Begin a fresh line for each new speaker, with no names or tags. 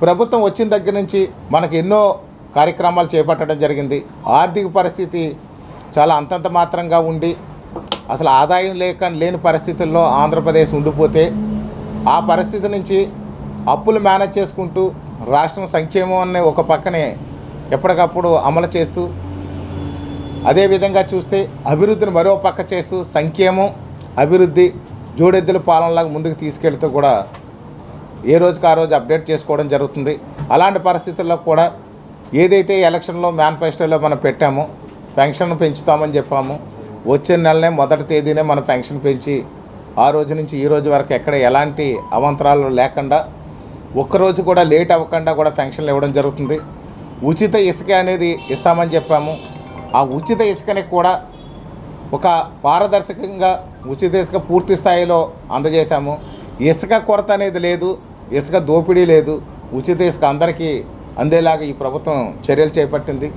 ప్రభుత్వం వచ్చిన దగ్గర నుంచి మనకు ఎన్నో కార్యక్రమాలు చేపట్టడం జరిగింది. ఆర్థిక పరిస్థితి చాలా అంతంత మాత్రంగా ఉండి అసలు ఆదాయం లేని పరిస్థితుల్లో ఆంధ్రప్రదేశ్ ఉండిపోతే ఆ పరిస్థితి నుంచి అప్పులు మేనేజ్ చేసుకుంటూ రాష్ట్రం సంక్షేమాన్ని ఒక పక్కనే ఎప్పటికప్పుడు అమలు చేస్తూ అదేవిధంగా చూస్తే అభివృద్ధిని మరో పక్క చేస్తూ సంక్షేమం అభివృద్ధి జోడెద్దుల పాలనలాగా ముందుకు తీసుకెళ్తూ కూడా ఏ రోజుకి ఆ రోజు అప్డేట్ చేసుకోవడం జరుగుతుంది. అలాంటి పరిస్థితుల్లో కూడా ఏదైతే ఎలక్షన్లో మేనిఫెస్టోలో మనం పెట్టామో పెన్షన్ పెంచుతామని చెప్పాము. వచ్చే నెలనే మొదటి తేదీనే మన పెన్షన్ పెంచి ఆ రోజు నుంచి ఈ రోజు వరకు ఎక్కడ ఎలాంటి అవాంతరాలు లేకుండా ఒక్కరోజు కూడా లేట్ అవ్వకుండా కూడా పెన్షన్లు ఇవ్వడం జరుగుతుంది. ఉచిత ఇసుక అనేది ఇస్తామని చెప్పాము. ఆ ఉచిత ఇసుకని కూడా ఒక పారదర్శకంగా ఉచిత ఇసుక పూర్తి స్థాయిలో అందజేశాము. ఇసుక కొరత అనేది లేదు, ఇసుక దోపిడీ లేదు, ఉచిత ఇసుక అందరికీ అందేలాగా ఈ ప్రభుత్వం చర్యలు చేపట్టింది.